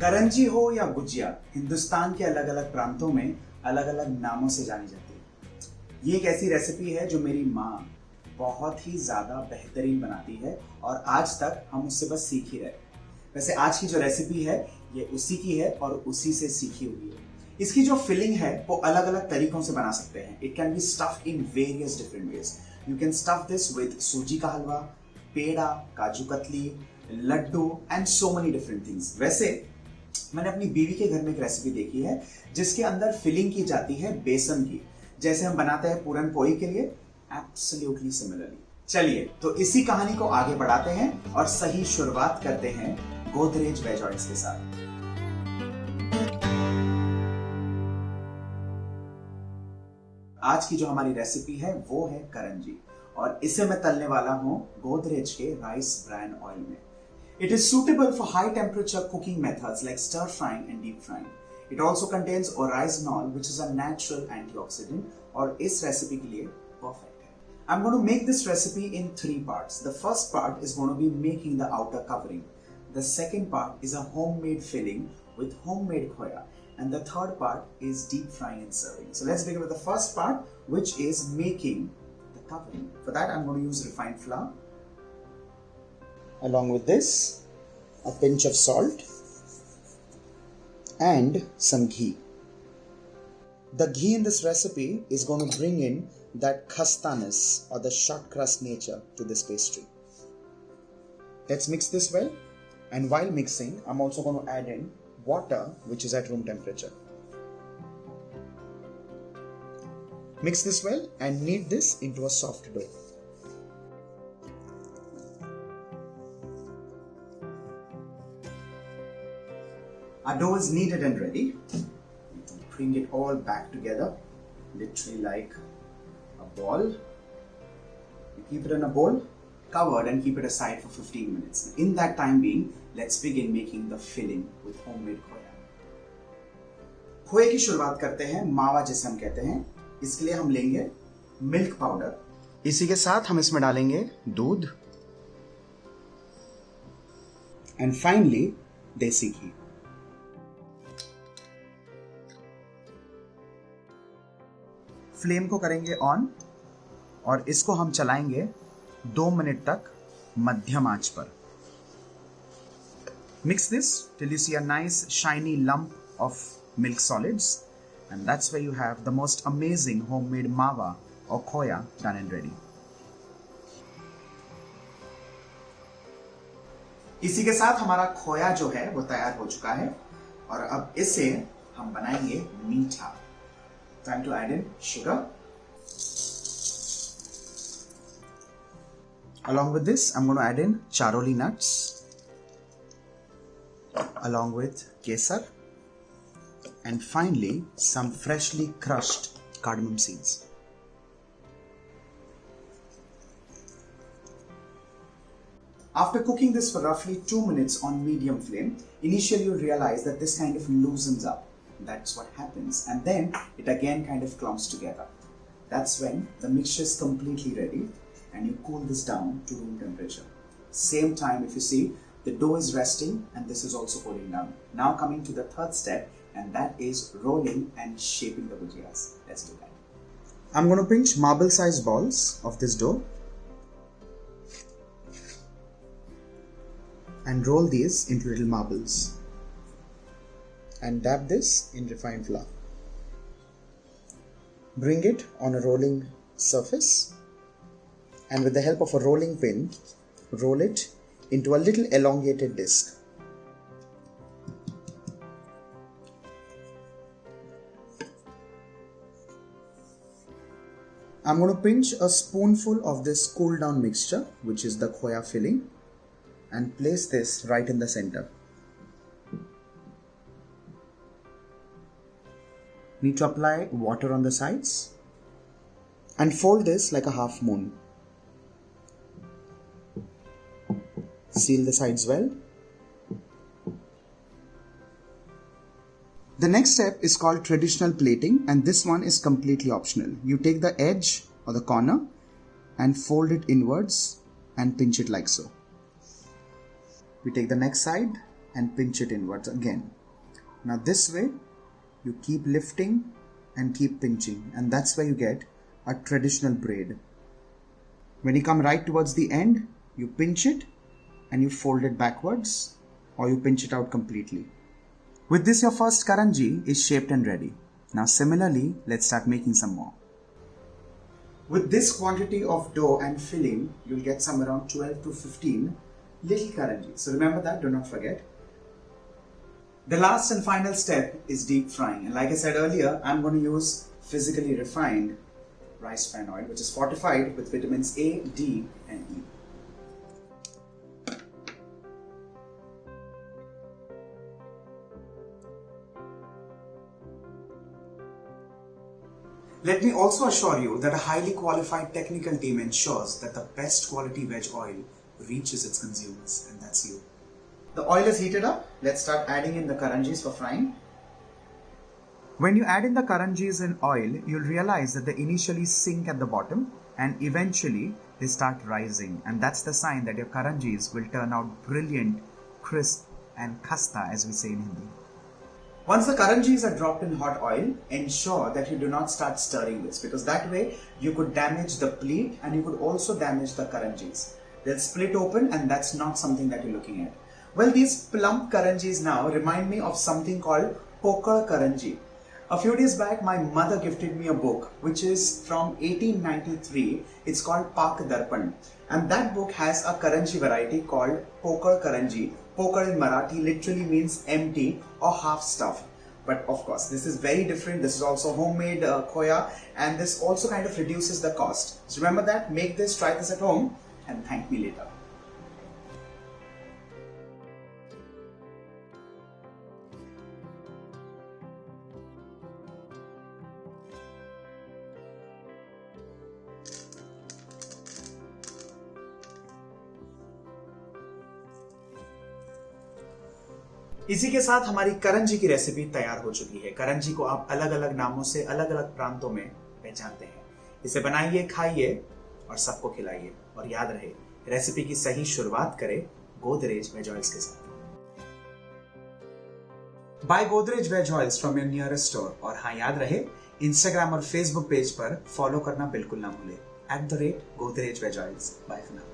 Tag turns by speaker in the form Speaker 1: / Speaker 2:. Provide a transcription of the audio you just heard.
Speaker 1: करंजी हो या गुजिया, हिंदुस्तान के अलग अलग प्रांतों में अलग अलग नामों से जानी जाती है। ये एक ऐसी रेसिपी है जो मेरी माँ बहुत ही ज़्यादा बेहतरीन बनाती है और आज तक हम उससे बस सीख ही रहे। वैसे आज की जो रेसिपी है ये उसी की है और उसी से सीखी हुई है। इसकी जो फिलिंग है वो अलग अलग तरीकों से बना सकते हैं। It can be stuffed in various different ways. You can stuff this with suji का halwa, peda, kaju katli, laddoo and so many different things. वैसे मैंने अपनी बीवी के घर में एक रेसिपी देखी है जिसके अंदर फिलिंग की जाती है बेसन की, जैसे हम बनाते हैं पूरन पोली के लिए, एब्सोल्युटली सिमिलरली। चलिए तो इसी कहानी को आगे बढ़ाते हैं और सही शुरुआत करते हैं गोदरेज वेज ऑयल्स के साथ। आज की जो हमारी रेसिपी है वो है करंजी और इसे मैं तलने वाला हूं गोदरेज के राइस ब्रान ऑयल में। It is suitable for high temperature cooking methods like stir frying and deep frying. It also contains oryzanol, which is a natural antioxidant और इस रेसिपी के लिए perfect है। I'm going to make this recipe in 3 parts. The first part is going to be making the outer covering. The second part is a homemade filling with homemade khoya. And the third part is deep frying and serving. So let's begin with the first part, which is making the covering. For that, I'm going to use refined flour. Along with this, a pinch of salt and some ghee. The ghee in this recipe is going to bring in that khastaness or the short crust nature to this pastry. Let's mix this well, and while mixing, I'm also going to add in water which is at room temperature. Mix this well and knead this into a soft dough. Our dough is kneaded and ready. Bring it all back together, literally like a ball. You keep it in a bowl, covered, and keep it aside for 15 minutes. In that time being, let's begin making the filling with homemade khoya. खोए की शुरुआत करते हैं, मावा जिसे हम कहते हैं। इसके लिए हम लेंगे मिल्क पाउडर। इसी के साथ हम इसमें डालेंगे दूध एंड फाइनली देसी घी। फ्लेम को करेंगे ऑन और इसको हम चलाएंगे 2 मिनट तक मध्यम आंच पर। Mix this till you see a nice shiny lump of milk solids, and that's where you have the most amazing homemade mawa or khoya done and ready. इसी के साथ हमारा खोया जो है वो तैयार हो चुका है और अब इसे हम बनाएंगे मीठा। Time to add in sugar. Along with this, I'm going to add in charoli nuts, along with kesar, and finally some freshly crushed cardamom seeds. After cooking this for roughly 2 minutes on medium flame, initially you'll realize that this kind of loosens up. That's what happens, and then it again kind of clumps together. That's when the mixture is completely ready and you cool this down to room temperature. Same time, if you see, the dough is resting and this is also cooling down. Now coming to the third step, and that is rolling and shaping the gujiyas. Let's do that. I'm going to pinch marble sized balls of this dough and roll these into little marbles and dab this in refined flour. Bring it on a rolling surface and with the help of a rolling pin, roll it into a little elongated disc. I'm going to pinch a spoonful of this cool down mixture, which is the khoya filling, and place this right in the center. Need to apply water on the sides and fold this like a half moon. Seal the sides well. The next step is called traditional plating, and this one is completely optional. You take the edge or the corner and fold it inwards and pinch it like so. We take the next side and pinch it inwards again. Now this way, you keep lifting and keep pinching, and that's where you get a traditional braid. When you come right towards the end, you pinch it and you fold it backwards, or you pinch it out completely. With this, your first karanji is shaped and ready. Now similarly, let's start making some more. With this quantity of dough and filling, you'll get some around 12 to 15 little karanjis. So remember that, do not forget. The last and final step is deep frying. And like I said earlier, I'm going to use physically refined rice bran oil, which is fortified with vitamins A, D, and E. Let me also assure you that a highly qualified technical team ensures that the best quality veg oil reaches its consumers, and that's you. The oil is heated up. Let's start adding in the karanjis for frying. When you add in the karanjis in oil, you'll realize that they initially sink at the bottom and eventually they start rising, and that's the sign that your karanjis will turn out brilliant, crisp and khasta, as we say in Hindi. Once the karanjis are dropped in hot oil, ensure that you do not start stirring this, because that way you could damage the pleat and you could also damage the karanjis. They'll split open, and that's not something that you're looking at. Well, these plump karanjis now remind me of something called poker karanji. A few days back, my mother gifted me a book which is from 1893. It's called Pak Darpan, and that book has a karanji variety called poker karanji. Poker in Marathi literally means empty or half stuffed. But of course, this is very different. This is also homemade khoya, and this also kind of reduces the cost. So remember that, make this, try this at home, and thank me later. इसी के साथ हमारी करंजी की recipe तैयार हो चुकी है। करंजी को आप अलग अलग नामों से अलग अलग प्रांतों में पहचानते हैं। इसे बनाइए, खाइए और सबको खिलाइए, और याद रहे, रेसिपी की सही शुरुआत करें गोदरेज वेज ऑयल्स के साथ। Buy Godrej veg oils from your nearest store. और हाँ, याद रहे, इंस्टाग्राम और फेसबुक पेज पर फॉलो करना बिल्कुल ना भूले, @Godrej Veg Oils। Bye for now.